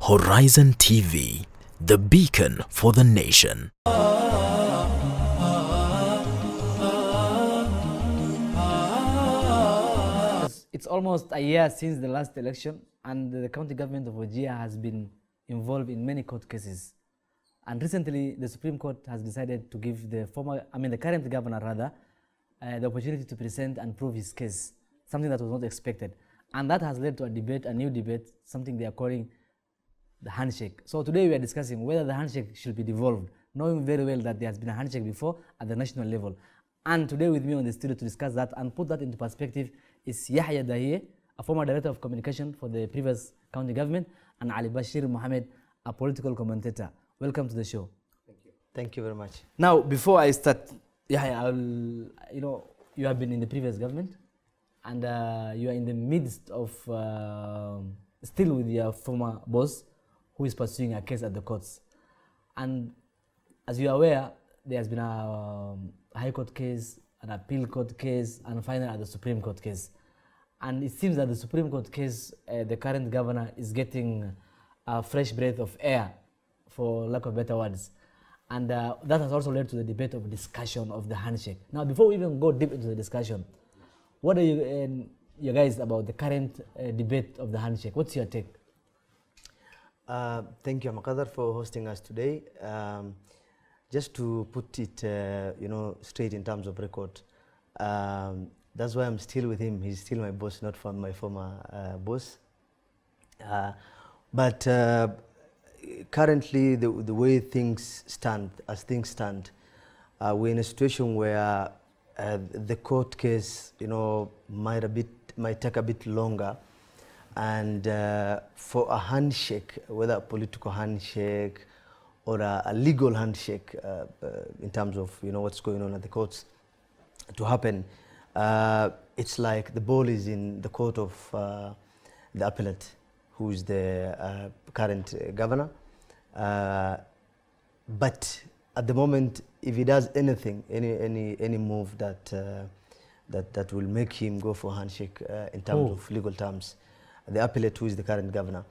Horizon TV, the beacon for the nation. It's almost a year since the last election, and the county government of Wajir has been involved in many court cases. And recently, the Supreme Court has decided to give the current governor rather, the opportunity to present and prove his case, something that was not expected. And that has led to a debate, a new debate, something they are calling the handshake. So today we are discussing whether the handshake should be devolved, knowing very well that there has been a handshake before at the national level. And today with me on the studio to discuss that and put that into perspective is Yahya, a former director of communication for the previous county government, and Alibashir Mohammed, a political commentator. Welcome to the show. Thank you. Thank you very much. Now, before I start, Yahya, you have been in the previous government, and you are in the midst of still with your former boss, who is pursuing a case at the courts. And as you are aware, there has been a High Court case, an appeal court case, and finally at the Supreme Court case. And it seems that the Supreme Court case, the current governor is getting a fresh breath of air, for lack of better words. And that has also led to the debate of discussion of the handshake. Now, before we even go deep into the discussion, what are you guys about the current debate of the handshake? What's your take? Thank you, AhmedKadar, for hosting us today. Just to put it, straight in terms of record, that's why I'm still with him. He's still my boss, not from my former boss. But currently, the way things stand, we're in a situation where the court case, might take a bit longer. And for a handshake, whether a political handshake or a legal handshake, in terms of what's going on at the courts, to happen, it's like the ball is in the court of the appellate, who is the current governor. But at the moment, if he does anything, any move that will make him go for a handshake in terms of legal terms, the appellate, who is the current governor,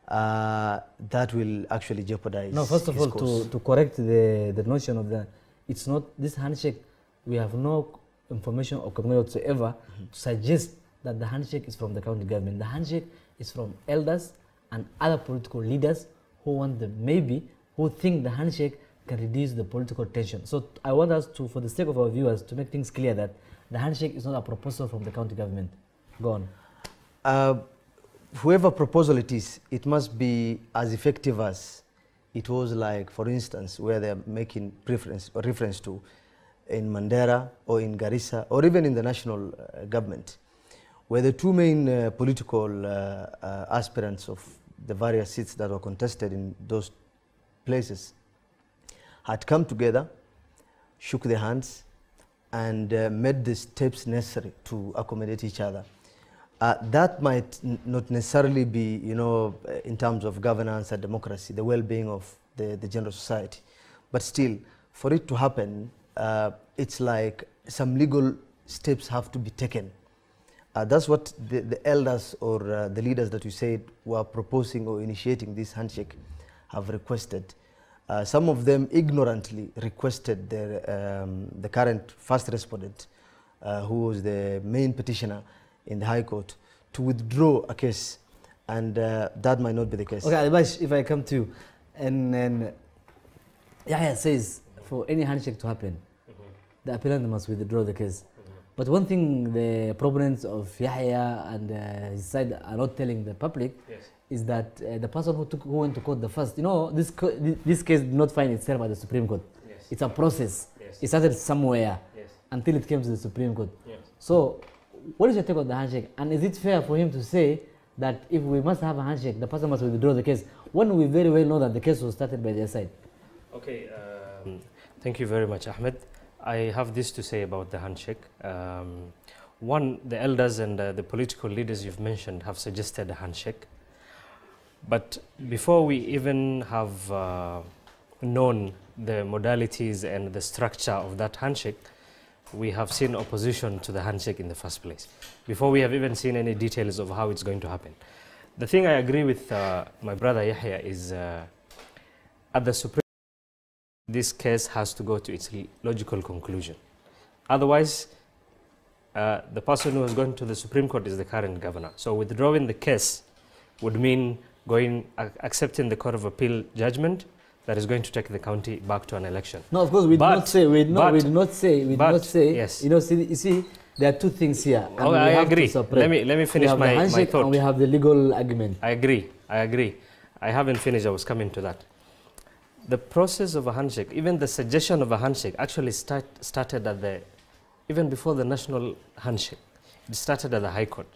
that will actually jeopardize. No, first of all, to correct the notion of that, it's not this handshake. We have no information or commitment whatsoever to suggest that the handshake is from the county government. The handshake is from elders and other political leaders who want who think the handshake can reduce the political tension. So I want us to, for the sake of our viewers, to make things clear that the handshake is not a proposal from the county government. Go on. Whoever proposal it is, it must be as effective as it was, like, for instance, where they're making reference to in Mandera or in Garissa or even in the national government, where the two main political aspirants of the various seats that were contested in those places had come together, shook their hands, and made the steps necessary to accommodate each other. That might not necessarily be, in terms of governance and democracy, the well-being of the general society. But still, for it to happen, it's like some legal steps have to be taken. That's what the elders or the leaders that you said were proposing or initiating this handshake have requested. Some of them ignorantly requested the current first respondent, who was the main petitioner in the High Court, to withdraw a case, and that might not be the case. Okay, Alibash, if I come to you, and Yahya says for any handshake to happen, the appellant must withdraw the case. But one thing the proponents of Yahya and his side are not telling the public is that the person who went to court the first, this case did not find itself at the Supreme Court. Yes. It's a process. Yes. It started somewhere until it came to the Supreme Court. Yes. So, what is your take on the handshake? And is it fair for him to say that if we must have a handshake, the person must withdraw the case, when we very well know that the case was started by their side? Okay, thank you very much, Ahmed. I have this to say about the handshake. One, the elders and the political leaders you've mentioned have suggested a handshake. But before we even have known the modalities and the structure of that handshake, we have seen opposition to the handshake in the first place, before we have even seen any details of how it's going to happen. The thing I agree with my brother Yahya is at the Supreme Court, this case has to go to its logical conclusion. Otherwise, the person who has gone to the Supreme Court is the current governor. So withdrawing the case would mean accepting the Court of Appeal judgment that is going to take the county back to an election. No, of course, we did not say, yes. You know, you see, there are two things here. Oh, I agree. Let me finish my thought. And we have the legal argument. I agree. I haven't finished. I was coming to that. The process of a handshake, even the suggestion of a handshake, actually started at even before the national handshake. It started at the High Court.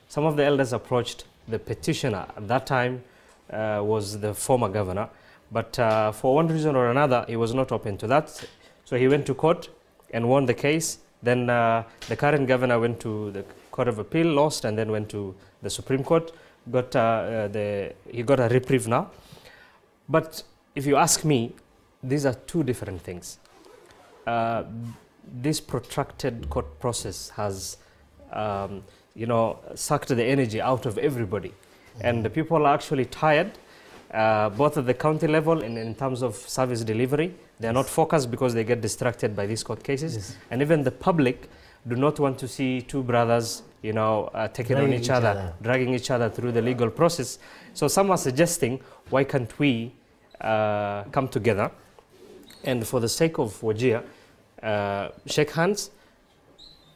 Some of the elders approached the petitioner. At that time was the former governor. But for one reason or another, he was not open to that. So he went to court and won the case. Then the current governor went to the Court of Appeal, lost, and then went to the Supreme Court. He got a reprieve now. But if you ask me, these are two different things. This protracted court process has, sucked the energy out of everybody. And the people are actually tired. Both at the county level and in terms of service delivery, they are not focused because they get distracted by these court cases. Yes. And even the public do not want to see two brothers, taking on each other, dragging each other through the legal process. So some are suggesting, why can't we come together and for the sake of Wajir, shake hands?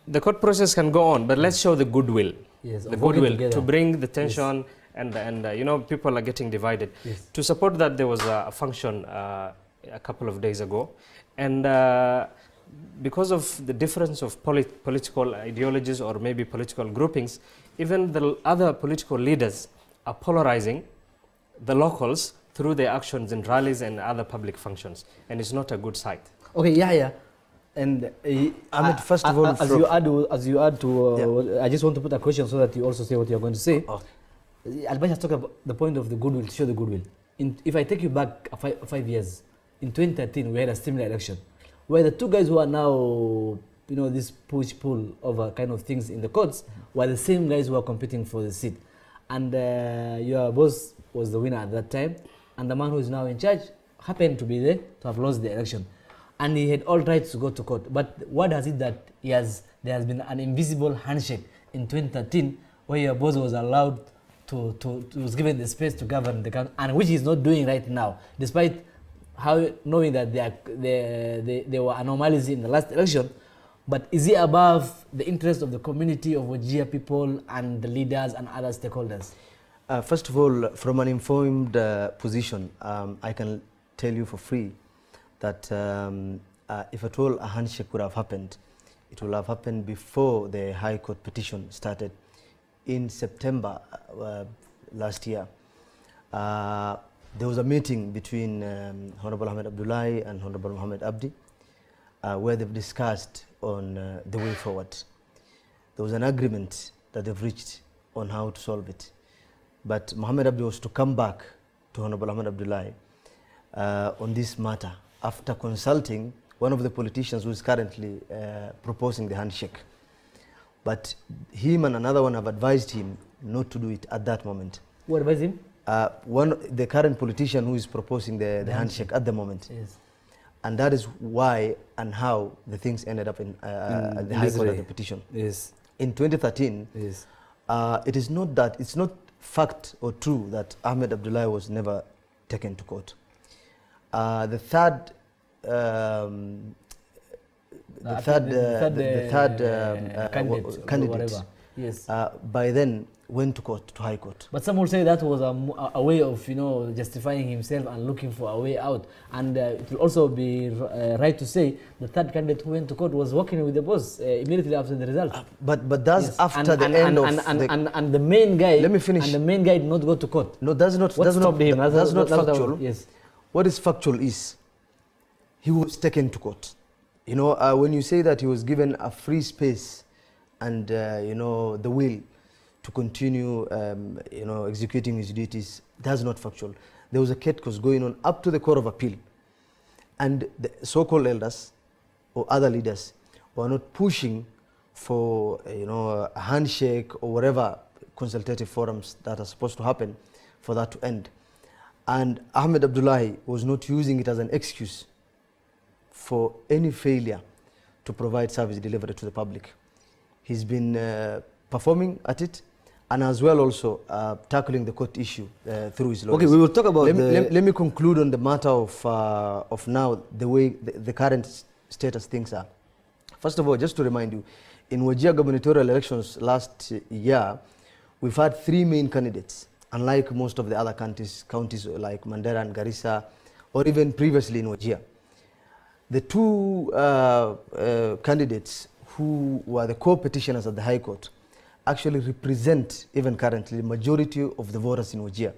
The court process can go on, but let's show the goodwill. Yes, the goodwill to bring the tension. Yes. And people are getting divided. Yes. To support that, there was a function a couple of days ago, and because of the difference of political ideologies or maybe political groupings, even the other political leaders are polarizing the locals through their actions in rallies and other public functions, and it's not a good sight. Okay, yeah. And Ahmed, first of all, as you add to, I just want to put a question so that you also say what you're going to say. Oh. Alibashir has talked about the point of the goodwill, to show the goodwill. If I take you back 5 years, in 2013 we had a similar election, where the two guys who are now, this push-pull over kind of things in the courts, were the same guys who are competing for the seat. And your boss was the winner at that time, and the man who is now in charge happened to be there to have lost the election. And he had all rights to go to court. But what does it that there has been an invisible handshake in 2013 where your boss was allowed was given the space to govern the country, and which he's not doing right now, despite knowing that there were anomalies in the last election. But is he above the interest of the community of Wajir people and the leaders and other stakeholders? First of all, from an informed position, I can tell you for free that if at all a handshake would have happened, it would have happened before the High Court petition started. In September last year, there was a meeting between Honorable Ahmed Abdullahi and Honorable Mohammed Abdi, where they've discussed on the way forward. There was an agreement that they've reached on how to solve it. But Mohammed Abdi was to come back to Honorable Ahmed Abdullahi on this matter after consulting one of the politicians who is currently proposing the handshake. But him and another one have advised him not to do it at that moment. Who advised him? The current politician who is proposing the handshake at the moment. Yes. And that is why and how the things ended up in the High Court of the petition. Yes. In 2013, yes. It's not fact or true that Ahmed Abdullahi was never taken to court. The third candidate yes. By then went to court, to High Court. But some will say that was a way of justifying himself and looking for a way out. And it will also be right to say the third candidate who went to court was working with the boss immediately after the result. But that's yes. after the end of and the main guy. Let me finish. And the main guy did not go to court. No, that's not. What stopped him? That's not factual. Yes. What is factual is he was taken to court. When you say that he was given a free space and, the will to continue, executing his duties, that's not factual. There was a case going on up to the Court of Appeal. And the so-called elders or other leaders were not pushing for, a handshake or whatever consultative forums that are supposed to happen for that to end. And Ahmed Abdullahi was not using it as an excuse for any failure to provide service delivery to the public. He's been performing at it, and as well also tackling the court issue through his lawyers. Okay, we will talk about let me conclude on the matter of now, the way the current status things are. First of all, just to remind you, in Wajir gubernatorial elections last year, we've had 3 main candidates, unlike most of the other counties like Mandera and Garissa, or even previously in Wajir. The 2 candidates who were the co-petitioners at the High Court actually represent, even currently, the majority of the voters in Wajir,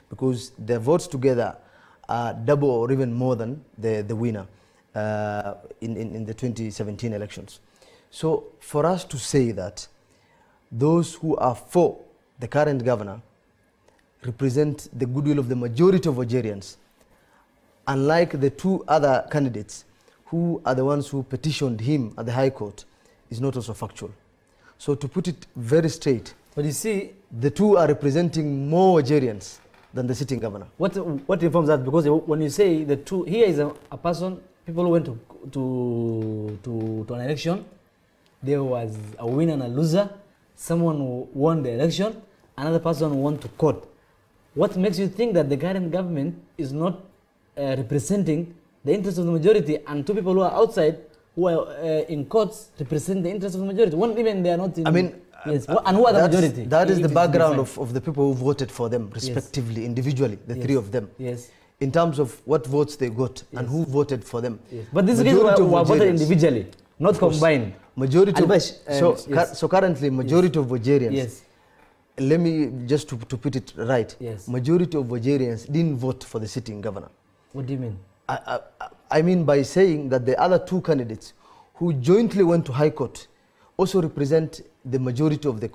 because their votes together are double or even more than the winner in the 2017 elections. So for us to say that those who are for the current governor represent the goodwill of the majority of Wajirians, unlike the 2 other candidates who are the ones who petitioned him at the High Court, is not also factual. So to put it very straight, but you see, the 2 are representing more Wajirians than the sitting governor. What informs that? Because when you say the 2, here is a person, people who went to an election, there was a winner and a loser, someone who won the election, another person who went to court. What makes you think that the current government is not representing the interests of the majority, and 2 people who are outside, who are in courts, represent the interests of the majority? One, even they are not in... I mean, yes. And who are the majority? That is the background of the people who voted for them, respectively, yes, individually, the 3 of them. Yes. In terms of what votes they got, yes, and who voted for them. Yes. But these guys were voted individually, not combined. Majority yes, so currently, majority, yes, of Wajirians, yes, let me just to put it right, yes, majority of Wajirians didn't vote for the sitting governor. What do you mean? I mean by saying that the other 2 candidates who jointly went to High Court also represent the majority of the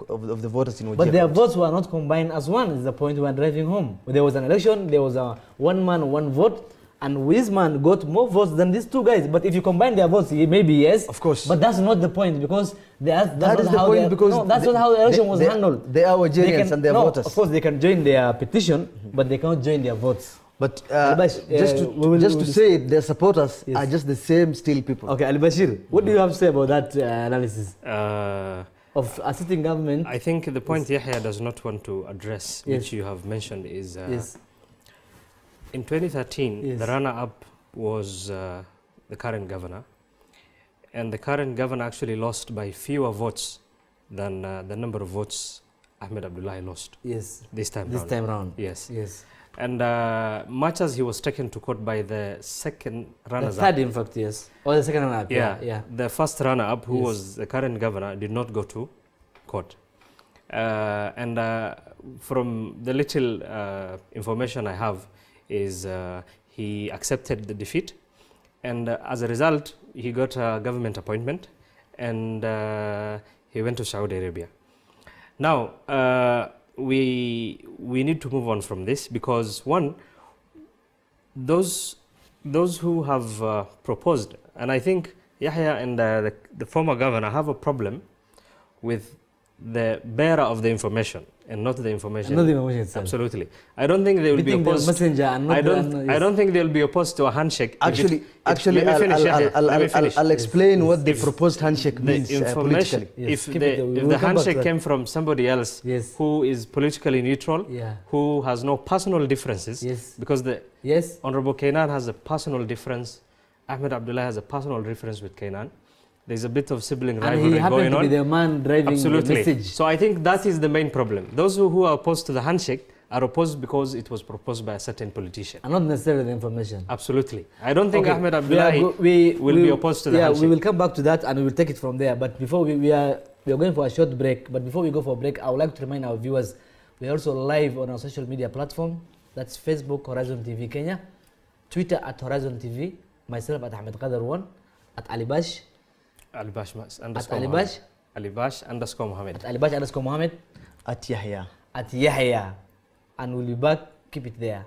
voters in Wajir. But their votes were not combined as one, is the point we are driving home. There was an election, there was a 1 man, 1 vote, and this man got more votes than these 2 guys. But if you combine their votes, maybe yes. Of course. But that's not the point, because that's not how the election was handled. They are Wajirians and they are voters. Of course, they can join their petition, but they cannot join their votes. But just to say it, their supporters, yes, are just the same still people. Okay, Alibashir, what do you have to say about that analysis of a sitting government? I think the point, yes, Yahya does not want to address, yes, which you have mentioned, is yes, in 2013, yes, the runner-up was the current governor, and the current governor actually lost by fewer votes than the number of votes Ahmed Abdullahi lost. Yes. This time round. Yes. Yes. And much as he was taken to court by the second runner-up. The 3rd, in fact, yes. Or the second runner-up, yeah. The first runner-up, who, yes, was the current governor, did not go to court. And from the little information I have, is he accepted the defeat. And as a result, he got a government appointment, and he went to Saudi Arabia. Now, we need to move on from this, because one, those who have proposed, and I think Yahya and the former governor have a problem with the bearer of the information and not the information. Not the information itself. Absolutely. I don't think they will be opposed. The messenger and not I don't think they'll be opposed to a handshake. Actually, I'll explain what the proposed handshake means politically. Yes. If the handshake came from somebody else, yes, who is politically neutral, yeah, who has no personal differences, yes, because the, yes, Honorable Kainan has a personal difference, Ahmed Abdullah has a personal difference with Kainan. There's a bit of sibling rivalry going on. And he happened to be the man driving Absolutely. The message. So I think that is the main problem. Those who are opposed to the handshake are opposed because it was proposed by a certain politician. And not necessarily the information. Absolutely. I don't think Ahmed Abdullahi will be opposed to the handshake. Yeah, we will come back to that and we will take it from there. But before we are going for a short break. But before we go for a break, I would like to remind our viewers, we are also live on our social media platform. That's Facebook, Horizon TV Kenya, Twitter at Horizon TV, myself at AhmedKadar 1, at Alibash. Alibash underscore Mohammed. At Alibash underscore Mohammed. At Yahya. At Yahya. And we'll be back. Keep it there.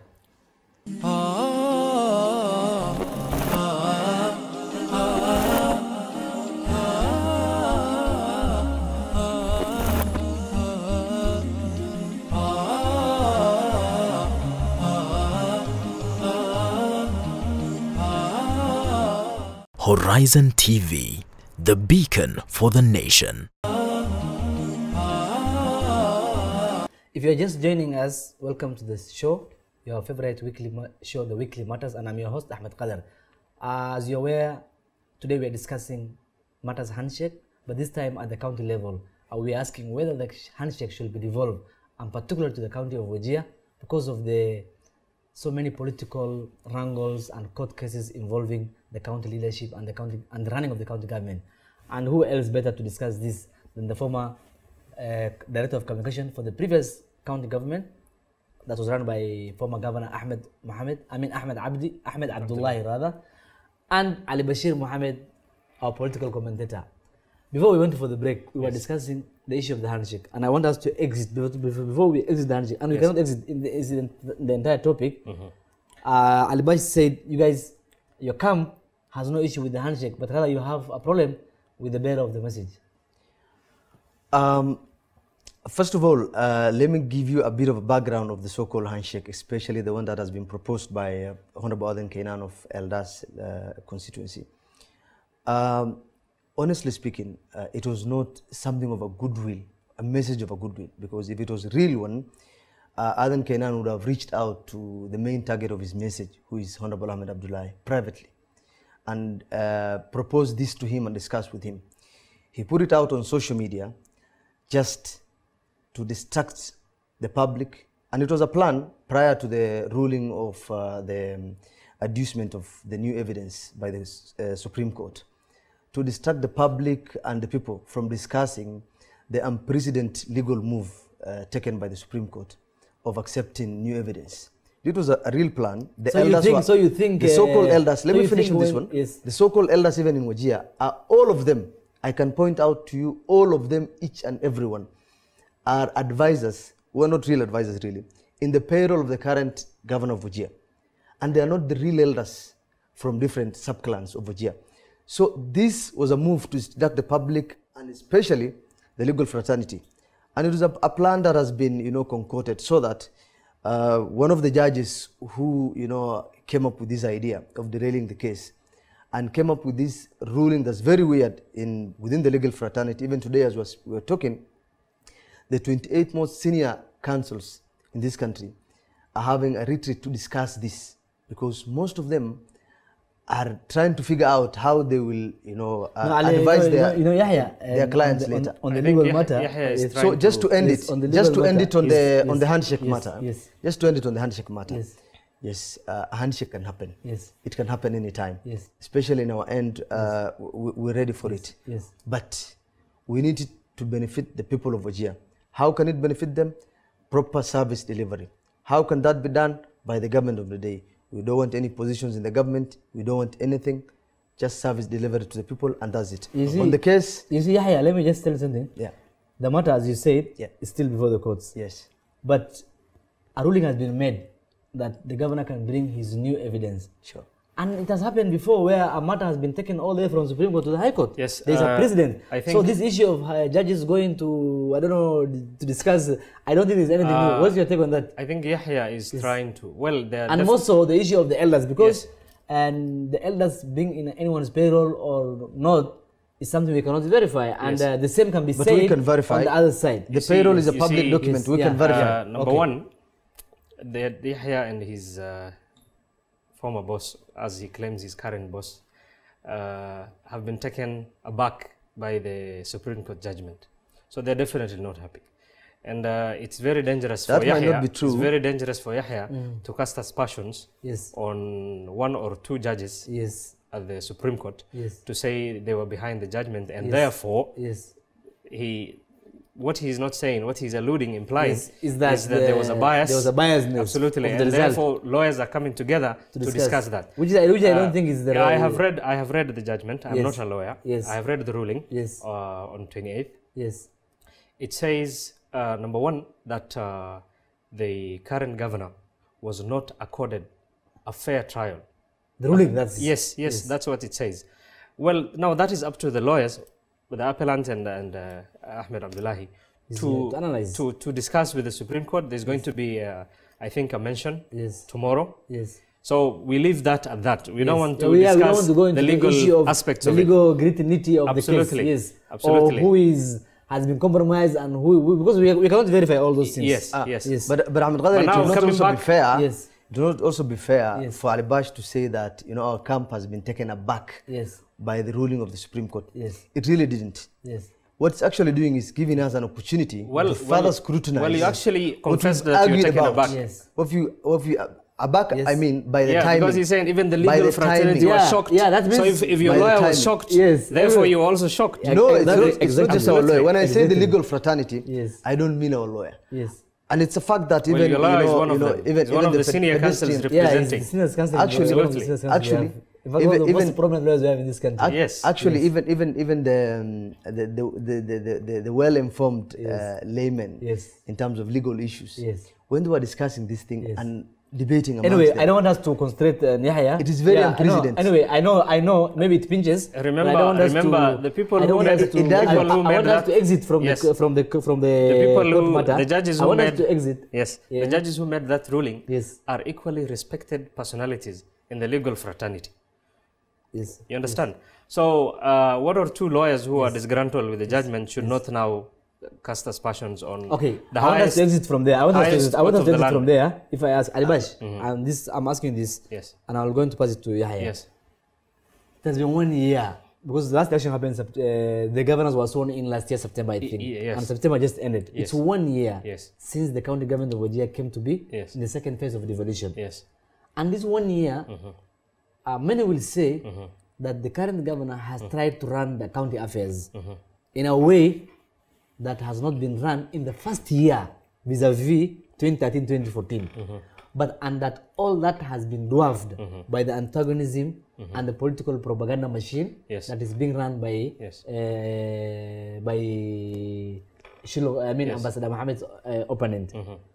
Horizon TV, the beacon for the nation. If you're just joining us, welcome to this show, your favorite weekly show, The Weekly Matters, and I'm your host, AhmedKadar. As you're aware, today we're discussing matters handshake, but this time at the county level. We're asking whether the handshake should be devolved, and particularly to the county of Wajir, because of the so many political wrangles and court cases involving the county leadership and the running of the county government. And who else better to discuss this than the former director of communication for the previous county government that was run by former governor Ahmed Abdullahi rather, and Alibashir Mohammed, our political commentator. Before we went for the break, we were discussing the issue of the handshake, and I want us to exit before we exit the handshake, and we cannot exit in the entire topic. Alibashir said, you guys, your camp has no issue with the handshake, but rather you have a problem with the bearer of the message. First of all, let me give you a bit of a background of the so-called handshake, especially the one that has been proposed by Honorable Aden Kainan of Eldas constituency. Honestly speaking, it was not something of a goodwill, a message of a goodwill, because if it was a real one, Aden Kainan would have reached out to the main target of his message, who is Honorable Ahmed Abdullahi, privately, and proposed this to him and discussed with him. He put it out on social media just to distract the public, and it was a plan prior to the ruling of the adducement of the new evidence by the Supreme Court, to distract the public and the people from discussing the unprecedented legal move taken by the Supreme Court of accepting new evidence. It was a real plan. The so-called elders, let me finish with this one. Yes. The so-called elders even in Wajir, all of them, I can point out to you, all of them, each and every one, are advisors, who are not real advisors really, in the payroll of the current governor of Wajir. And they are not the real elders from different sub-clans of Wajir. So this was a move to distract the public and especially the legal fraternity. And it was a plan that has been, concocted so that one of the judges who, came up with this idea of derailing the case and came up with this ruling that's very weird within the legal fraternity. Even today, as we were talking, the 28 most senior councils in this country are having a retreat to discuss this, because most of them are trying to figure out how they will, advise their clients later. On the legal matter. So just to end it on the handshake matter. Yes. Just to end it on the handshake matter. Yes. Yes, a handshake can happen. Yes. It can happen anytime. Yes. Especially in our end, we're ready for it. Yes. But we need it to benefit the people of Wajir. How can it benefit them? Proper service delivery. How can that be done? By the government of the day. We don't want any positions in the government. We don't want anything. Just service delivery to the people, and that's it. On the case... You see, Yahya, let me just tell you something. Yeah. The matter, as you said, is still before the courts. Yes. But a ruling has been made that the governor can bring his new evidence. Sure. And it has happened before where a matter has been taken all the way from Supreme Court to the High Court. Yes. There's a precedent. So this issue of judges going to, I don't know, to discuss, I don't think there's anything new. What's your take on that? I think Yahya is trying to, and also the issue of the elders, because and the elders being in anyone's payroll or not is something we cannot verify. And the same can be said we can verify on the other side. The payroll is a public document. We can verify. Number one, Yahya and his former boss, as he claims his current boss, have been taken aback by the Supreme Court judgment. So they're definitely not happy. And it's very dangerous for Yahya. That might not be true. It's very dangerous for Yahya to cast aspersions on one or two judges at the Supreme Court to say they were behind the judgment, and therefore what he's not saying, what he's alluding, implying, is that there was a bias. There was a bias. Absolutely, and therefore lawyers are coming together to discuss that. Which I don't think is the right. I have read the judgment. I'm not a lawyer. Yes. I have read the ruling. Yes. On 28th. Yes. It says number one that the current governor was not accorded a fair trial. The ruling. That's yes. That's what it says. Well, now that is up to the lawyers, the appellant and Ahmed Abdullahi to discuss with the Supreme Court. There's going to be, I think, a mention tomorrow. Yes. So we leave that at that. We don't want to we discuss don't want to go into the legal issue of aspects the of legal gritty-nitty of Absolutely. the case. Yes. Absolutely. Or who has been compromised and who because we cannot verify all those things. Yes, yes. But AhmedKadar, it now will not coming also be back- fair. Yes. It will not also be fair Yes. for Alibashir to say that our camp has been taken aback Yes. by the ruling of the Supreme Court. Yes. It really didn't. Yes. What it's actually doing is giving us an opportunity to further scrutinize. Well, you actually what confessed we've that you're argued taken about. aback. Yes. What you aback, Yes. I mean, by the Yeah, timing. because he's saying even the By legal the fraternity timing. was Yeah, shocked. yeah, that so means if your by the lawyer was timing. shocked, Yes, therefore you were also shocked. Yeah. No, Exactly, it's not just our exactly. lawyer. When I say the Exactly. legal fraternity, Yes. I don't mean our lawyer. Yes. And it's a fact that Well, even your lawyer is one of them. even He's one of the senior counsels pedestrian- Yeah, representing. it's the senior counsel. Actually, one of the senior counsels we actually, have. In fact, one of the most prominent lawyers we have in this country. Yes. Actually, Yes. even the well-informed Yes. laymen Yes. in terms of legal issues, Yes. when they were discussing this thing Yes. and debating amongst Anyway, them, I don't want us to concentrate Yahya. It is very I know. unprecedented. Anyway, I know, maybe it pinches. but I don't want us Remember, to, the people I don't who want made us to, it does- I people who made want us that- to exit from Yes. the people court who, matter. the judges I who want made us to exit. Yes, Yeah. the judges who made that ruling Yes. are equally respected personalities in the legal fraternity. Yes. You understand? So one or two lawyers who are disgruntled with the judgment should not now cast aspersions on Okay, the I want us highest. to exit from there. I want us to highest exit, I want court us of to the exit land. from there. If I ask Alibash, and this, I'm asking this, Yes. and I'm going to pass it to Yahya. Yes. It has been 1 year because the last election happened. The governors were sworn in last year, September, I think, yes. and September just ended. Yes. It's 1 year Yes. since the county government of Wajir came to be Yes. in the second phase of devolution. Yes. And this 1 year, many will say that the current governor has tried to run the county affairs in a way that has not been run in the first year vis-a-vis 2013-2014. And that all that has been dwarfed by the antagonism and the political propaganda machine Yes. that is being run by Yes. Ambassador Mohammed's opponent.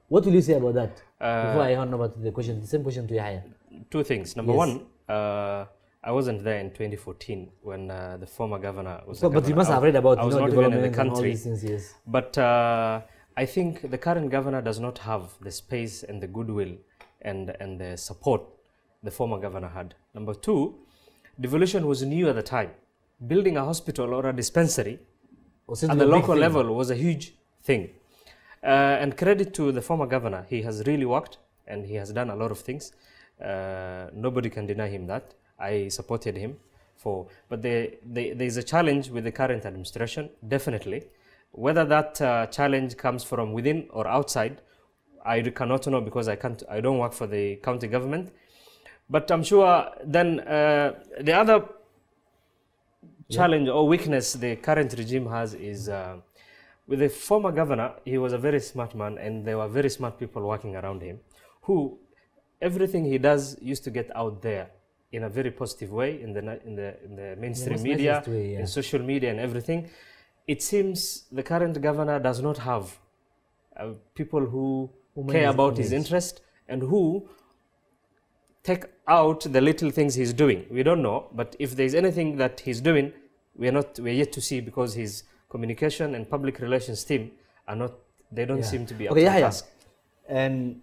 What will you say about that? Before I hand over to the same question to Yahya. Two things. Number Yes. one, I wasn't there in 2014 when the former governor was. So, the but you governor. must have read about I was not even in the development and all country. these things, yes. But I think the current governor does not have the space and the goodwill and the support the former governor had. Number two, devolution was new at the time. Building a hospital or a dispensary at the local level was a huge thing. And credit to the former governor, he has really worked and he has done a lot of things. Nobody can deny him that. I supported him but there is a challenge with the current administration, definitely. Whether that challenge comes from within or outside, I cannot know because I don't work for the county government. But I'm sure then the other challenge or weakness the current regime has is with the former governor, he was a very smart man and there were very smart people working around him who everything he does used to get out there in a very positive way in the mainstream media, way, yeah. in social media and everything. It seems the current governor does not have people who care about his interest and who take out the little things he's doing. We don't know, but if there's anything that he's doing, we're yet to see because his communication and public relations team they don't seem to be up to the task. And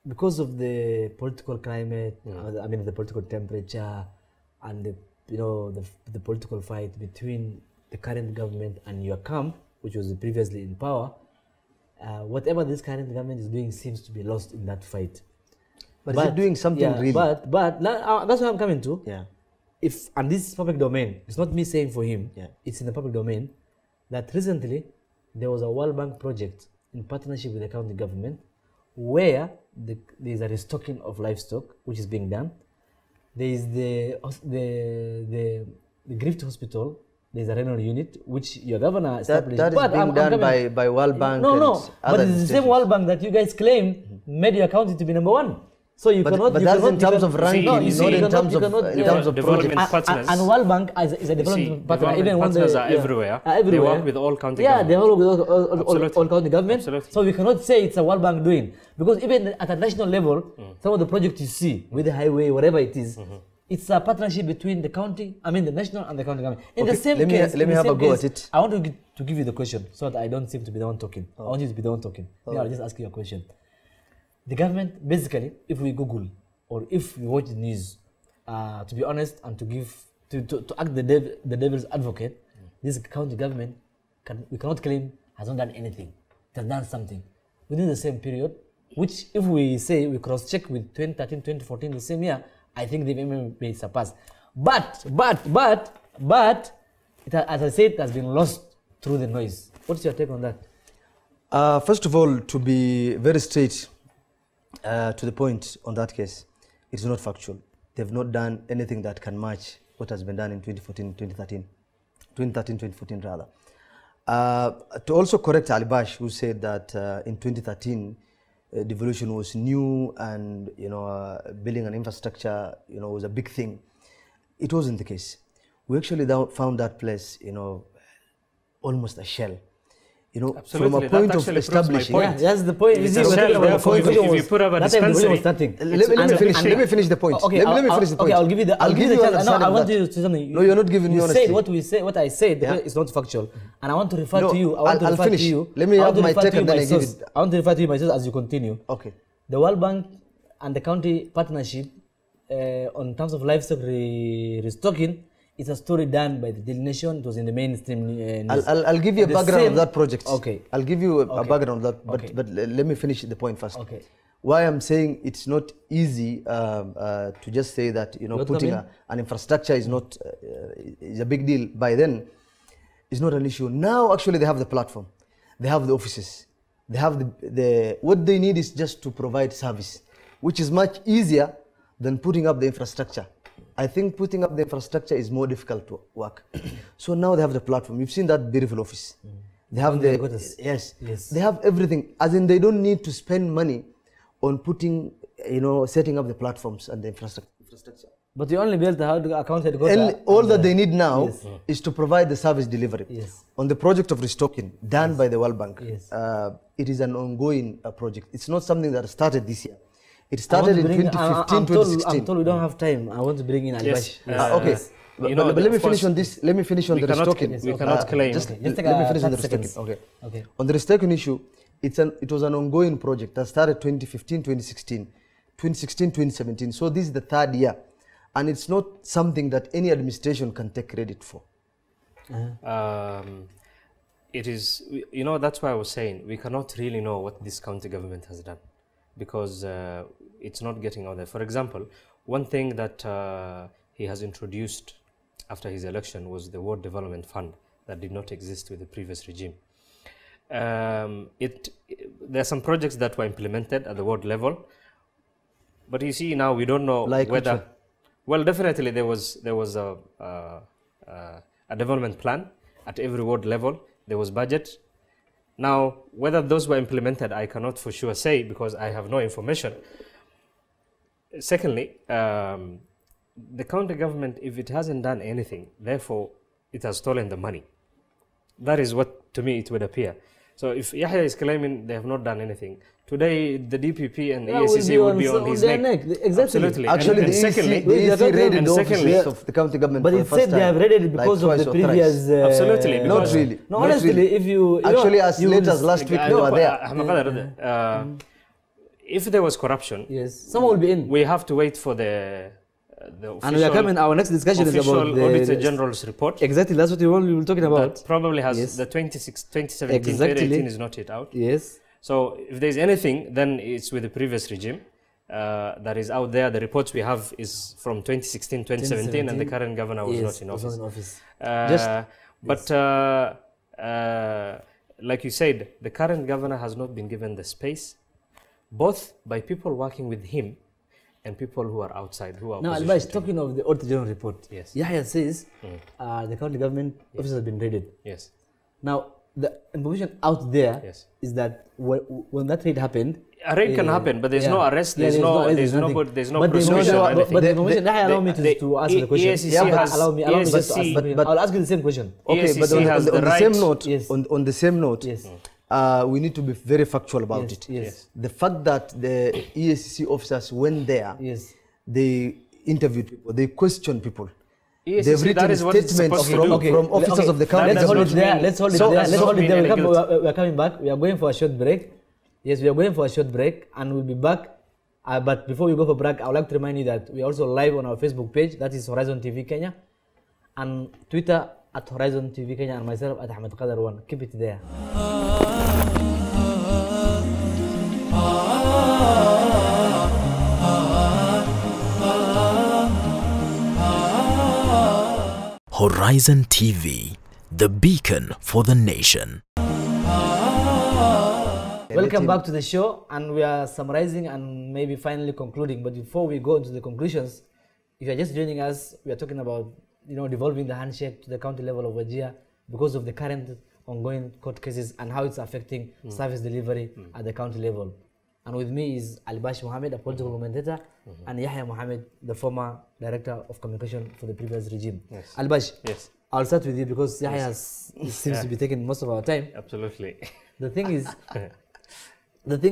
because of the political climate, the political temperature, and the political fight between the current government and your camp, which was previously in power, whatever this current government is doing seems to be lost in that fight. But is it doing something really? But that's what I'm coming to. Yeah. And this is public domain. It's not me saying for him. Yeah. It's in the public domain that recently there was a World Bank project in partnership with the county government where there is a restocking of livestock which is being done. There is the Grift Hospital. There is a renal unit which your governor established. That is being done by World Bank. But it's the same World Bank that you guys claim made your county to be number one. So you cannot. But that's in terms of ranking, not in terms of development partners. And World Bank is a development partner. Even partners are everywhere. They work with all county governments. Yeah, they work with all county governments. Absolutely. So we cannot say it's a World Bank doing, because even at a national level, some of the projects you see with the highway, whatever it is, it's a partnership between the national and the county government. In the same case, let me have a go at it. I want to give you the question so that I don't seem to be the one talking. I want you to be the one talking. I'll just ask you a question. The government, basically, if we Google or if we watch the news, to be honest and to act the devil's advocate, this county government we cannot claim has not done anything. It has done something within the same period, which if we say we cross-check with 2013, 2014, the same year, I think they may surpass. But as I said, it has been lost through the noise. What's your take on that? First of all, to be very straight to the point on that case, it's not factual. They've not done anything that can match what has been done in 2014, 2013. 2013, 2014 rather. To also correct Alibash, who said that in 2013, devolution was new and building an infrastructure was a big thing. It wasn't the case. We actually found that place almost a shell. Absolutely. From a point of establishing. Yeah, that's the point. If you put up a dispensary, let me finish the point. Okay, let me finish the point. Okay, I'll give you the chance. No, I want you to say something. No, you're not giving me honesty. You said what I said is not factual, and I want to refer to you. I'll finish. Let me have my take and then I give it. I want to refer to you myself as you continue. Okay. The World Bank and the county partnership on terms of livestock restocking. It's a story done by the Daily Nation. It was in the mainstream news. I'll give you a background of that project. Okay. I'll give you a background of that, but let me finish the point first. Okay. Why I'm saying it's not easy to just say that putting an infrastructure is not is a big deal. By then, it's not an issue. Now actually they have the platform, they have the offices, they have the what they need is just to provide service, which is much easier than putting up the infrastructure. I think putting up the infrastructure is more difficult to work. So now they have the platform. You've seen that beautiful office. They have yes. They have everything. As in, they don't need to spend money on putting, setting up the platforms and the infrastructure. But you only built the account headquarters. And all that they need now is to provide the service delivery. Yes. On the project of restocking done by the World Bank, Yes. it is an ongoing project. It's not something that started this year. It started in 2015, 2016. I'm told we don't have time. I want to bring in Alibashir. Yes. Okay. But let me finish on this. Let me finish on the restocking. We cannot claim. Let me finish on the restocking. Okay. On the restocking issue, it was an ongoing project that started 2015, 2016, 2016, 2017. So this is the third year. And it's not something that any administration can take credit for. It is, that's why I was saying we cannot really know what this county government has done, because it's not getting out there. For example, one thing that he has introduced after his election was the Ward Development Fund that did not exist with the previous regime. There are some projects that were implemented at the ward level, but you see now we don't know whether. Well, definitely there was a development plan at every ward level. There was budget. Now, whether those were implemented, I cannot for sure say because I have no information. Secondly, the county government, if it hasn't done anything, therefore it has stolen the money. That is what, to me, it would appear. So if Yahya is claiming they have not done anything, today the DPP and the EACC will be on his neck. Exactly. Absolutely. Actually, and secondly, the EACC raided the offices of the county government. But it said they have raided it because of the previous. Absolutely. Not really. No, honestly, if you actually, as late as last week, they were there. If there was corruption, yes, someone will be in. We have to wait for the official, and we are coming. Our next discussion is about the Auditor General's report. Exactly, that's what we were talking about. That probably has the 2017, 2018 is not yet out. Yes. So if there's anything, then it's with the previous regime that is out there. The reports we have is from 2016, 2017, and the current governor was not in office. Like you said, the current governor has not been given the space, both by people working with him and people who are outside, who are. Now, Alibashir, talking of the Auditor General report, yes. Yahya says the county government offices have been raided. Yes. Now, the information out there is that when that raid happened, a raid can happen, but there's no arrest, there's no prosecution or anything. But the information, Yahya, allow me to ask the question. I'll ask you the same question. Okay, but on the same note, we need to be very factual about it. Yes. The fact that the EACC officers went there, they interviewed people, they questioned people. They've written statements from officers of the county. Let's hold it there. Let's hold it there. We're coming back. We are going for a short break. Yes, we are going for a short break, and we'll be back But before we go for break, I would like to remind you that we are also live on our Facebook page, that is Horizon TV Kenya, and Twitter at Horizon TV Kenya, and myself at AhmedKadar 1. Keep it there. Horizon TV, the beacon for the nation. Welcome back to the show, and we are summarizing and maybe finally concluding. But before we go into the conclusions, if you are just joining us, we are talking about devolving the handshake to the county level of Wajir because of the current ongoing court cases and how it's affecting service delivery at the county level. And with me is Alibashir Mohammed, a political commentator, and Yahya Mohammed, the former director of communication for the previous regime. Yes. Alibashir, Yes. I'll start with you because Yahya seems to be taking most of our time. Absolutely. The thing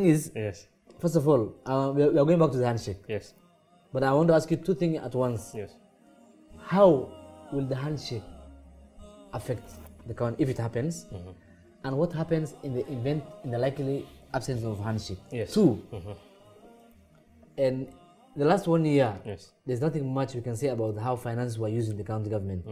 is, Yes. first of all, we are going back to the handshake. Yes. But I want to ask you two things at once. Yes. How will the handshake affect the county if it happens? And what happens in the event, in the likely absence of handshake? Yes. Two, and the last 1 year, Yes. there's nothing much we can say about how finance were used in the county government.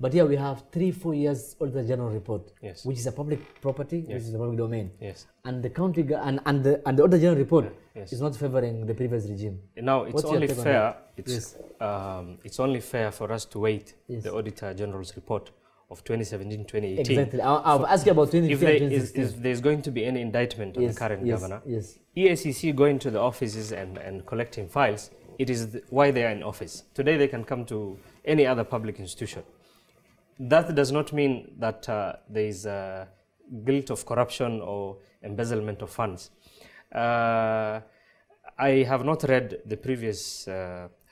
But here we have 3-4 years Auditor General report, Yes. which is a public property, which is a public domain. Yes. And the county and the Auditor General report Yes. is not favoring the previous regime. Now it's What's your only take on fair. that? It's only fair for us to wait Yes. the Auditor General's report of 2017-2018. Exactly. I'll ask you about 2015 and 2016. If there's going to be any indictment on the current governor, Yes. EACC going to the offices and collecting files, it is why they are in office. Today they can come to any other public institution. That does not mean that there is guilt of corruption or embezzlement of funds. I have not read the previous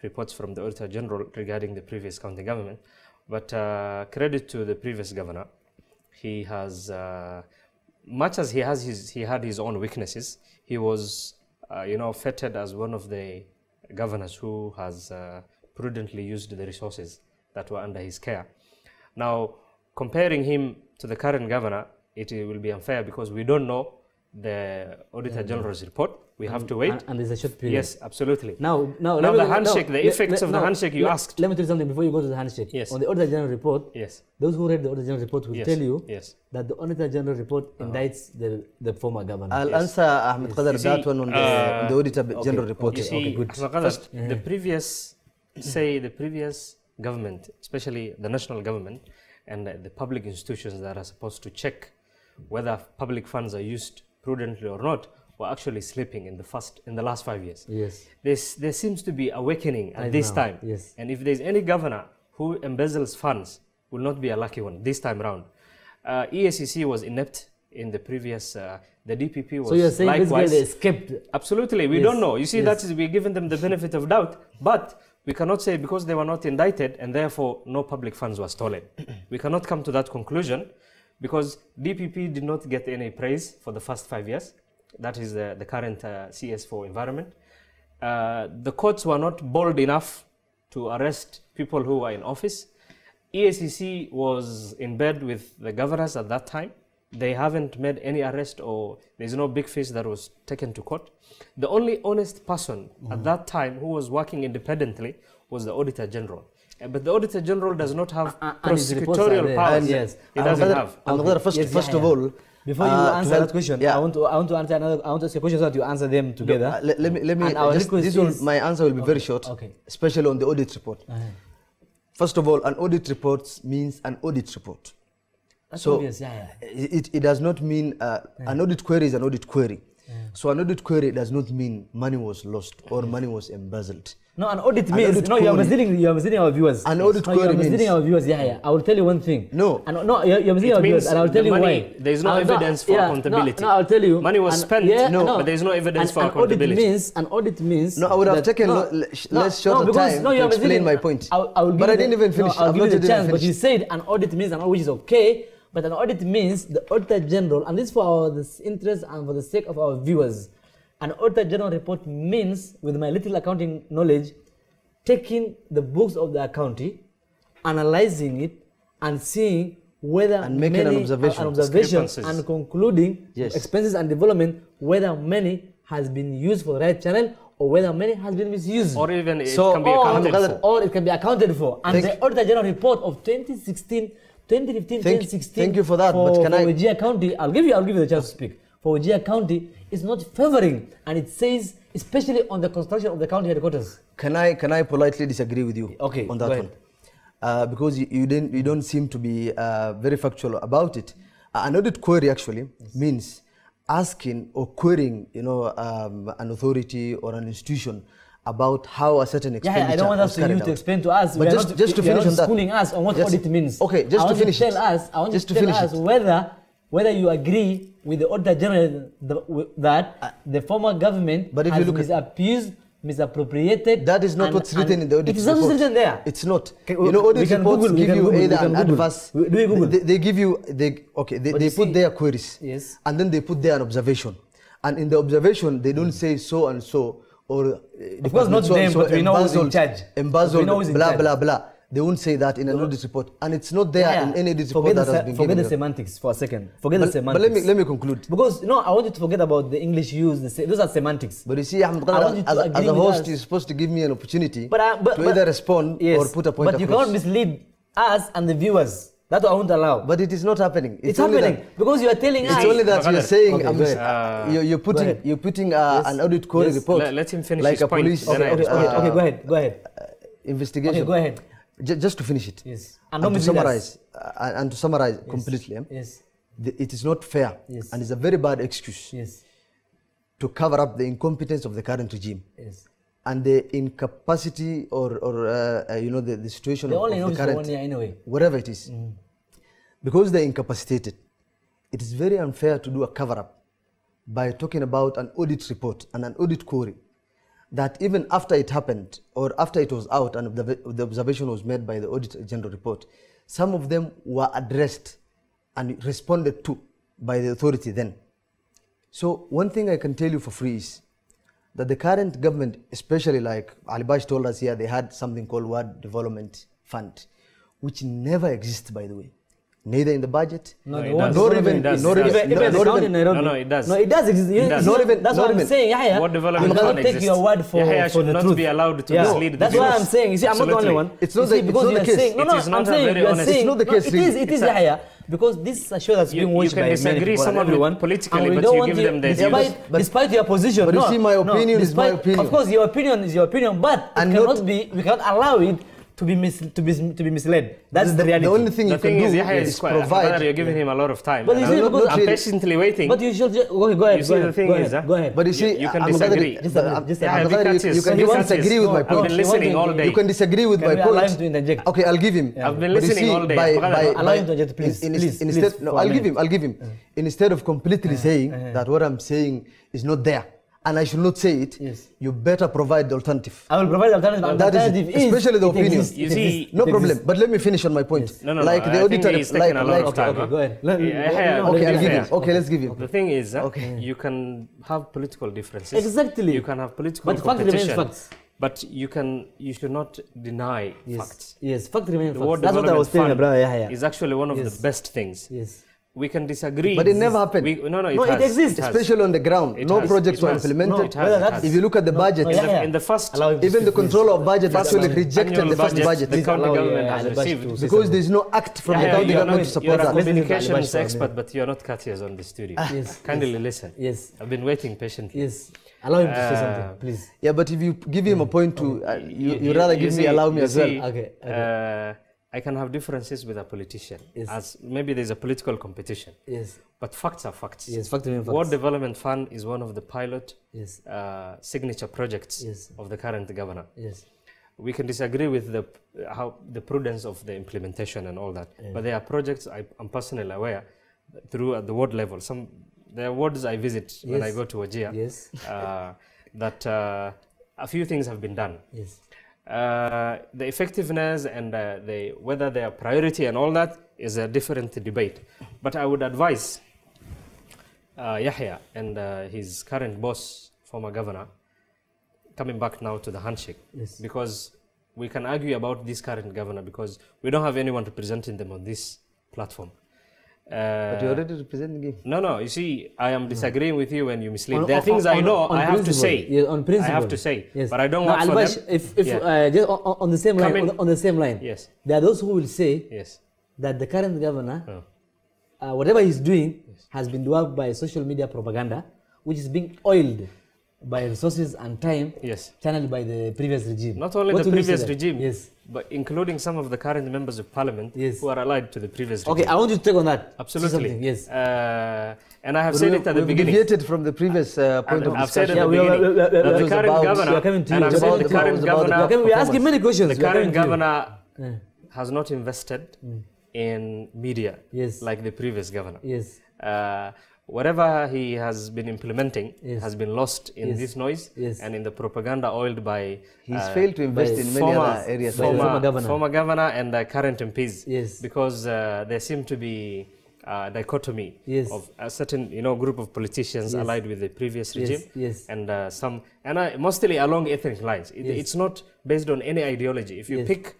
reports from the Auditor General regarding the previous county government, but credit to the previous governor. He has, much as he had his own weaknesses, he was, feted as one of the governors who has prudently used the resources that were under his care. Now, comparing him to the current governor, it will be unfair because we don't know the Auditor General's report. We have to wait. And there's a short period. Yes, absolutely. Now the handshake, the effects of the handshake you asked. Let me tell you something before you go to the handshake. Yes. On the Auditor General report, Yes. those who read the Auditor General report will tell you Yes. that the Auditor General report indicts the former governor. I'll answer AhmedKadar that one on the Auditor General report. You see, good. First, the previous government, especially the national government and the public institutions that are supposed to check whether public funds are used prudently or not, were actually sleeping in the last 5 years. Yes. There seems to be awakening at this time. Yes. And if there's any governor who embezzles funds, will not be a lucky one this time round. EACC was inept in the previous, the DPP was So you're saying likewise. basically they escaped? Absolutely, we don't know. You see, that is, we're giving them the benefit of doubt, but we cannot say because they were not indicted and therefore no public funds were stolen. We cannot come to that conclusion because DPP did not get any praise for the first 5 years. That is the current CS4 environment. The courts were not bold enough to arrest people who were in office. EACC was in bed with the governors at that time. They haven't made any arrest or there's no big fish that was taken to court. The only honest person at that time who was working independently was the Auditor General. But the Auditor General does not have prosecutorial powers. Yes. He doesn't have. First of all, before you answer that question, I want to answer another. I want to ask a question so that you answer them together. Let me. My answer will be very short, especially on the audit report. First of all, an audit report means an audit report. That's so obvious, it does not mean an audit query is an audit query. So an audit query does not mean money was lost or money was embezzled. No, an audit means you are misleading our viewers. An audit query you are misleading means our viewers. I will tell you one thing. No, you're misleading our viewers, and I'll tell you why. There is no evidence for accountability. No, I'll tell you. Money was spent, but there is no evidence for accountability. An audit means. No, I would have taken less shorter time to explain my point. But I didn't even finish. I'll give you the chance. But you said an audit means an audit, which is okay. But an audit means the Auditor General, and this for the interest and for the sake of our viewers, an Auditor General report means, with my little accounting knowledge, taking the books of the county, analyzing it, and seeing whether and making an observation and concluding expenses and development, whether money has been used for the right channel or whether money has been misused. Or even it So, can be accounted for. Or it can be accounted for. And Thank the Auditor General report of 2016, 2015, Thank- 2016 thank you for that, but can for I- Wajir County, I'll give you the chance to speak. For Wajir County, it's not favoring, and it says, especially on the construction of the county headquarters. Can I politely disagree with you Okay, on go that ahead. one? Because you don't seem to be very factual about it. An audit query actually means asking or querying, an authority or an institution about how a certain expenditure Yeah, I don't want us was to carried you to out. explain to us. But We are just not- to you are finish not on that. schooling us on what Just- audit means. okay, just to finish it. I want you Just to to tell finish us it. whether you agree with the Auditor General that the former government But if you has look at- misappropriated. That is not what's written in the audit It is report. also written there. It's not. Okay, Audit we can reports Google, we give can you Google, either we can an Google. adverse. Do you Google? They give you But they you put see- their queries. Yes. And then they put there an observation. And in the observation they don't say so and so or Of course not so and them, so but we know who's in embezzled- charge. Embezzled, We know who's in blah charge. blah blah. They won't say that in an audit report, and it's not there in any audit report that has been Forget given. the here. semantics for a second. Forget the But semantics. let me conclude. Because I want you to forget about the English use. Those are semantics. But you see, I want Ahmedkadar, you to as agree a with host, us. you're supposed to give me an opportunity But to either respond yes, or put a point but you across. cannot mislead us and the viewers. That's what I won't allow. But it is not happening. it's only happening because you are telling It's us. only that you're saying Okay, go ahead. you're putting an audit query Yes. report. Let him finish like his a point, police then I respond. Okay, go ahead. investigation. Okay, go ahead. Just to finish it. Yes. And, don't to mislead us. summarize, and to summarize completely, Yes. it is not fair, Yes. and it's a very bad excuse Yes. to cover up the incompetence of the current regime Yes. and the incapacity or the situation They of only know the for current, 1 year anyway. whatever it is. Because they're incapacitated, it is very unfair to do a cover-up by talking about an audit report and an audit query that even after it happened or after it was out and the observation was made by the Auditor General report, some of them were addressed and responded to by the authority then. So one thing I can tell you for free is that the current government, especially like Alibashir told us here, they had something called Ward Development Fund, which never exists, by the way. Neither in the budget, No, it the does. one- nor even, It does. nor It does. even, Even the nor county in even, Nairobi. No, it does. No, it does exist. It does. Not even- That's not what I'm even- saying. Yahya, What development I'm not fund take exists? your word for, Yahya for should the not truth. be allowed to Yeah. mislead the That's what viewers. I'm saying. You see, I'm not the only Absolutely. one. It's not You see, the- because it's not you the are case. saying, no, It no, is I'm not a saying very you are honest- saying, It's not the no, case, it really. is, It's a- Yahya, because this is a show that's being You watched can by many disagree people and someone with everyone. politically, and we but don't you want give them the despite, views. despite your position. But you no, see, my no, opinion is my despite- opinion. Of course, your opinion is your opinion, but it And cannot not- be, we cannot allow it to be misled. That's the reality. The only thing The you can thing do is, Yahya is is quite, provide. you're giving him a lot of time. But you And see, I'm, because- I'm patiently waiting. But you should just, okay, go ahead. You see, go the ahead, thing go is, ahead, go ahead. But you see, You can I'm disagree. Gonna- Just a minute, just a I'm minute. gonna- Because you can he wants disagree with my no, point. I've been listening all day. You can disagree with Can my we allow point. him to interject? Okay, I'll give him. Yeah. I've been But you listening see, all day. Allow him to interject, please. Please, instead, please, no, for a I'll give minute. him. I'll give him. Instead of completely saying that what I'm saying is not there, and I should not say it, Yes. you better provide the alternative. I will provide alternative. And That is alternative it, especially the it opinion. exists, You it see- exists, No it problem. exists. But let me finish on my point. Yes. No, like the I think auditor, he's taking a lot of time. Okay, go ahead. Okay, I'll give him. Okay, let's give him. The thing is, Okay. you can have political differences. Exactly. You can have political But fact remains competition. facts. But you should not deny facts. Yes, fact remains The facts. World That's what I was Development telling my Fund brother Yahya. is actually one of Yes. the best things. Yes. We can disagree. But it never happened. No, No, it has. exists. has. Especially on the ground, It no has. projects It were has. implemented. No, it has. Whether It that's- has. If you look at the budget, no, yeah. In the first Allow him to even the speak, please. controller of budget Just actually allow him. rejected annual the first budget the county allow, government yeah, has Alibashir received. to- because there is no act from the Yeah, county you're government not- to support you're a that. communications Alibashir. expert, but you're not courteous on the studio. Yes, Kindly yes. listen. Yes. I've been waiting patiently. Yes. Allow him to say Uh, something, please. Yeah, but if you give him a point to, you rather you give me, see- allow me you as well. see, Okay, I can have differences with a politician, Yes. as maybe there's a political competition. Yes. But facts are facts. Yes, fact remains facts. World Development Fund is one of the pilot Yes. signature projects Yes. of the current governor. Yes. We can disagree with the prudence of the implementation and all that, but there are projects I'm personally aware through at the ward level. There are wards I visit when I Yes. go to Wajir, Yes. that a few things have been done. Yes. The effectiveness and whether they are priority and all that is a different debate. But I would advise Yahya and his current boss, former governor, coming back now to the handshake, Yes. because we can argue about this current governor because we don't have anyone representing them on this platform. But you're already representing him. No. You see, I am disagreeing with you when you mislead. There are things I know. I have to say. Yes, on principle. I have to say. Yes. But I don't want for them. If just on the same line, on the same line. Yes. There are those who will say yes. that the current governor, whatever he's doing, has been dwarfed by social media propaganda, which is being oiled by resources and time channeled by the previous regime. Not only the previous regime, yes, but including some of the current members of parliament who are allied to the previous regime. Okay, I want you to take on that. Absolutely. Yes. And I have said it at the beginning. We deviated from the previous point of I've said discussion. at the beginning. The current governor, and I've said the current governor, we're asking many questions. The current governor has not invested in media like the previous governor. Yes. Whatever he has been implementing has been lost in this noise and in the propaganda oiled by he's failed to invest in many other areas. Former governor and current MPs. Yes. Because there seemed to be a dichotomy of a certain group of politicians allied with the previous regime and some mostly along ethnic lines. It's not based on any ideology. If you pick,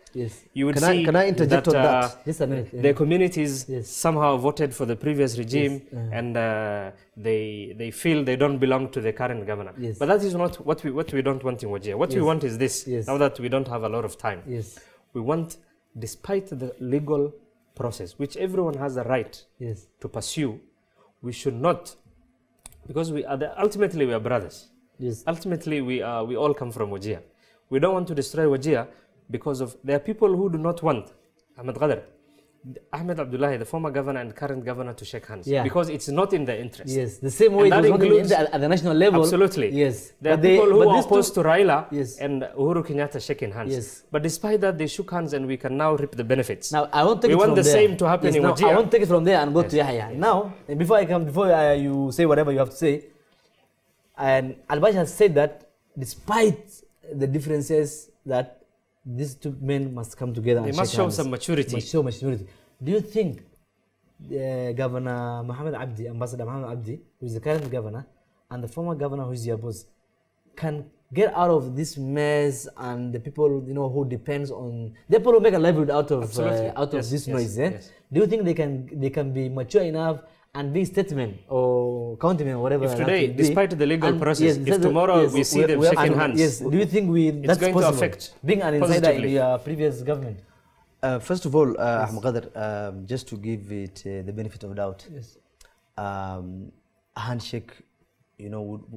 you would see can I interject that, on that? Just a minute. the communities somehow voted for the previous regime and they feel they don't belong to the current governor. But that is not what we don't want in Wajir. What we want is this, now that we don't have a lot of time. We want, despite the legal process, which everyone has a right to pursue, we should not, because ultimately we are brothers. Ultimately we all come from Wajir. We don't want to destroy Wajir because of, there are people who do not want AhmedKadar, Ahmed Abdullahi, the former governor and current governor, to shake hands because it's not in their interest. The same way that includes at the national level. Absolutely. There are people who are opposed to Raila and Uhuru Kenyatta shaking hands. But despite that, they shook hands and we can now reap the benefits. Now, I won't take we it want from the there. same to happen in Wajir. I won't take it from there and go to Yahya. Now, before you say whatever you have to say, and Alibashir has said that despite the differences that these two men must come together. They and must show some maturity. Must show maturity. Do you think Governor Mohammed Abdi, Ambassador Mohammed Abdi, who is the current governor, and the former governor who is your boss, can get out of this mess, and the people who depends on the people who make a livelihood out of this noise? Do you think they can be mature enough and be statesmen or countermen or whatever? If today, despite the legal process, if tomorrow we see them shaking hands, do you think that's going possible? To affect being an insider in your previous government? First of all, AhmedKadar, just to give it the benefit of doubt, a handshake,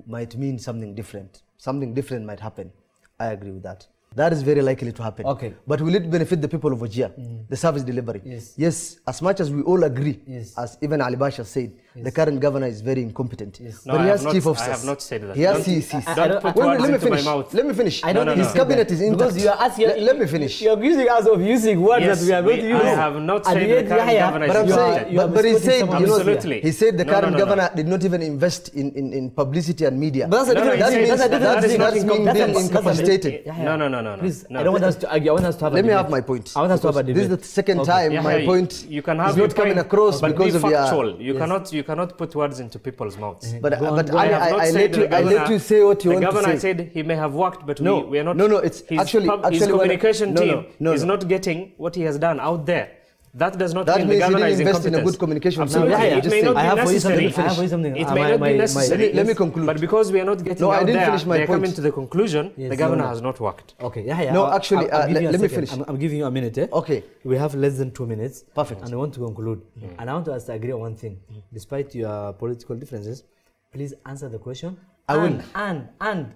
might mean something different. Something different might happen. I agree with that. That is very likely to happen. Okay. But will it benefit the people of Wajir, the service delivery? Yes, as much as we all agree, as even Alibashir said, the current governor is very incompetent. No, but he has chief officers. I have not said that. He has CECs. Don't put words into my mouth. Let me finish. I don't think his cabinet is intact. Because you are asking, let me finish. You are accusing us of using words that we are going to use. I have not said the current governor is incompetent. But he said, absolutely. He said the current governor did not even invest in publicity and media. But that's being incapacitated. No. Please, I don't want us to argue. I want us to have a Let debate. me have my point. I want us to have a debate. This is the second time my point is not coming across because of your... You cannot put words into people's mouths. But I let you say what you want to say. The governor said he may have worked, but we are not... No, it's his communication team is not getting what he has done out there. That does not mean the governor is incompetent. That means he didn't invest in a good communication. Absolutely. It may not be necessary. It may not be necessary. Let me conclude. But because we are not getting out there, they are coming to the conclusion the governor has not worked. Okay. No, actually, let me finish. I'm giving you a minute. Okay. We have less than 2 minutes. Perfect. And I want to conclude. And I want us to agree on one thing. Despite your political differences, please answer the question. I will. And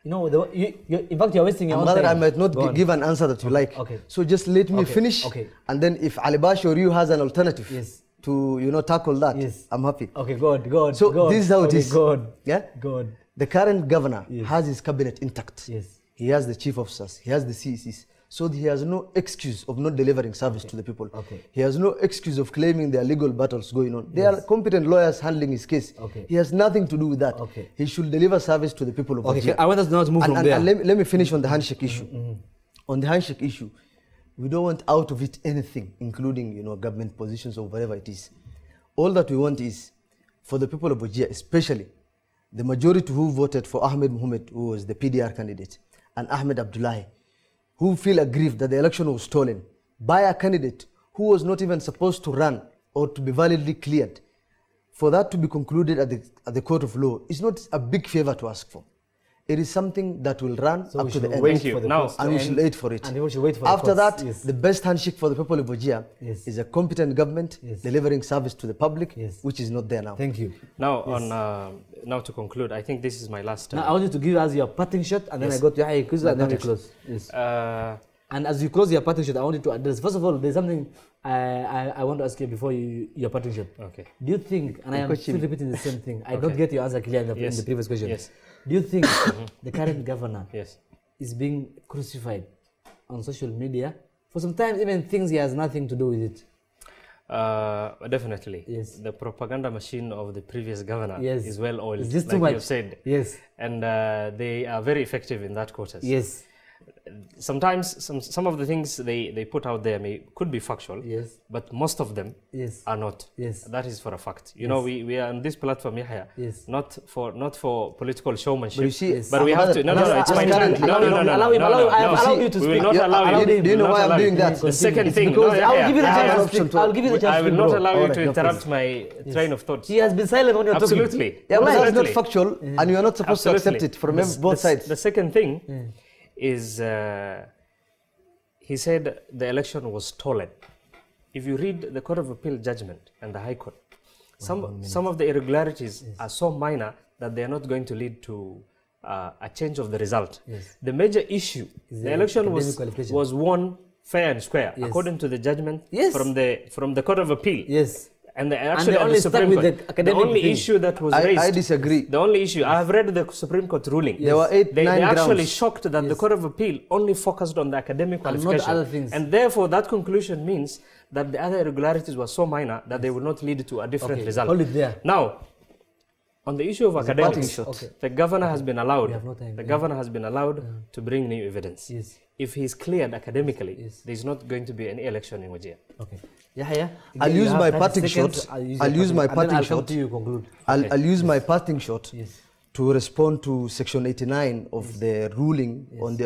in fact, you're wasting your own time. I might not give an answer that you like. Okay. So just let me finish. Okay. And then if Alibashir or you has an alternative to tackle that, I'm happy. Okay, God. So this is how it is. God. Yeah? God. The current governor has his cabinet intact. Yes. He has the chief officers. He has the CECs. So he has no excuse of not delivering service to the people. Okay. He has no excuse of claiming there are legal battles going on. There are competent lawyers handling his case. Okay. He has nothing to do with that. Okay. He should deliver service to the people of Wajir. I want us now to move from there. And let me finish on the handshake issue. On the handshake issue, we don't want out of it anything, including government positions or whatever it is. All that we want is for the people of Wajir, especially the majority who voted for Mohammed, who was the PDR candidate, and Ahmed Abdullahi, who feel aggrieved that the election was stolen by a candidate who was not even supposed to run or to be validly cleared, for that to be concluded at the court of law is not a big favor to ask for. It is something that will run up to the end. Thank you. Now, and we should wait for it. And we should wait for After the that, courts. the best handshake for the people of Wajir is a competent government delivering service to the public, which is not there now. Thank you. Now, now to conclude, I think this is my last. Now, I want you to give us your parting shot, and then I go to Yahya quiz, and then we close. Yes. And as you close your parting shot, I want you to address. First of all, there's something I want to ask you before your parting shot. Okay. Do you think, and I am still repeating the same thing, I don't get your answer clear in the previous question. Yes. Do you think the current governor Yes. is being crucified on social media? For sometimes even things he has nothing to do with it. Definitely. Yes. The propaganda machine of the previous governor Yes. is well oiled, It's just like too much. you said. Yes. And they are very effective in that quarters. Yes. Sometimes some of the things they put out there could be factual, Yes. but most of them are not. Yes. That is for a fact. You know, we are on this platform, Yahya, Yes. not for political showmanship. But you see, but we have to. No, it's my turn. No. Allow you to speak. We will not allow you. Do you know why I'm doing that? The second thing, Because I'll give you the chance to option speak. I'll give you the chance I to will speak, not bro. allow you Alright, to no, interrupt my train of thoughts. He has been silent when you're talking. Absolutely. Yeah, but that's not Absolutely. factual, and you are not supposed to accept it from both sides. The second thing is he said the election was stolen. If you read the Court of Appeal judgment and the High Court, some of the irregularities are so minor that they are not going to lead to a change of the result. Yes. The major issue, the election was won fair and square, according to the judgment from the Court of Appeal. Yes. And the only stuck with the Court. academic The only thing. issue that was raised. I disagree. The only issue, I have read the Supreme Court ruling. There were They 9 actually grounds. shocked that the Court of Appeal only focused on the academic qualification. not other things. And therefore, that conclusion means that the other irregularities were so minor that they will not lead to a different result. Hold it there. Now, on the issue of academics, the governor has been allowed. The governor has been allowed to bring new evidence. Yes. If he is cleared academically, there is not going to be any election in Wajir. Okay. Yahya, I'll use my parting shot. I'll use my parting I'll shot. to you conclude. I'll use my parting shot Yes. to respond to Section 89 of the ruling on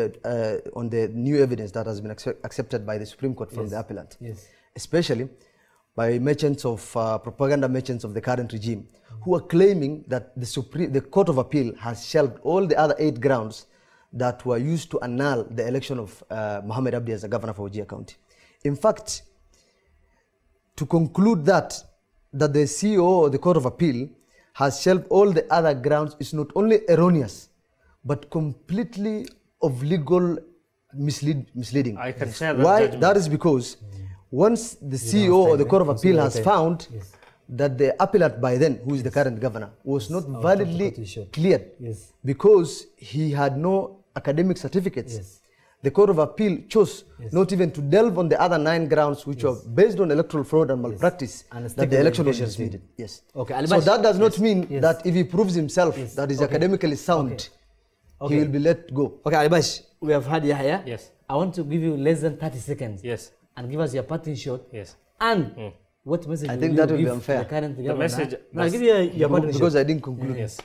the new evidence that has been accepted by the Supreme Court from the appellant. Yes. Especially by merchants of propaganda merchants of the current regime, who are claiming that the Court of Appeal has shelved all the other 8 grounds that were used to annul the election of Mohammed Abdi as the governor for Wajir County. In fact, to conclude that the CEO of the Court of Appeal has shelved all the other grounds is not only erroneous, but completely of legal misleading. I can share that Why? judgment. That is because once the CEO of the Court of Appeal has found that the appellant by then, who is the current governor, was not validly cleared because he had no academic certificates. The Court of Appeal chose not even to delve on the other 9 grounds which were based on electoral fraud and malpractice that the election was disputed. Yes. Okay. So that does not mean that if he proves himself that is academically sound, he will be let go. Okay, Alibash, we have had Yahya. Yes. I want to give you less than 30 seconds. Yes. And give us your parting shot. Yes. And what message I will think you that will be give unfair. to the current The governor? message. No, I'll give you your parting Because shot. I didn't conclude. Yes.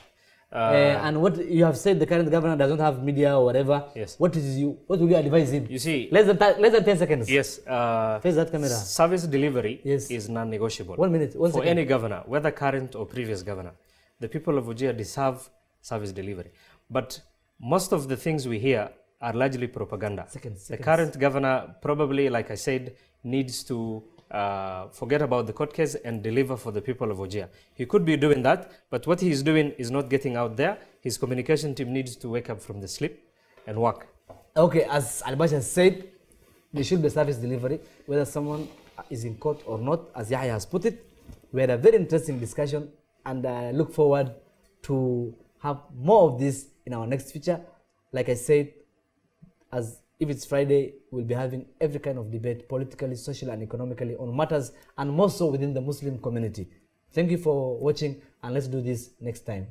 And what you have said, the current governor doesn't have media or whatever. Yes. What will you advise him? You see. Less than 10 seconds. Yes. Face that camera. Service delivery Yes. is non-negotiable. 1 minute. For any governor, whether current or previous governor. The people of Wajir deserve service delivery. But most of the things we hear are largely propaganda. The current governor probably, like I said, needs to forget about the court case and deliver for the people of Wajir. He could be doing that, but what he is doing is not getting out there. His communication team needs to wake up from the sleep and work. Okay, as Alibashir said, there should be service delivery, whether someone is in court or not, as Yahya has put it. We had a very interesting discussion, and I look forward to have more of this in our next feature. Like I said, as if it's Friday, we'll be having every kind of debate, politically, socially, and economically, on matters, and more so within the Muslim community. Thank you for watching, and let's do this next time.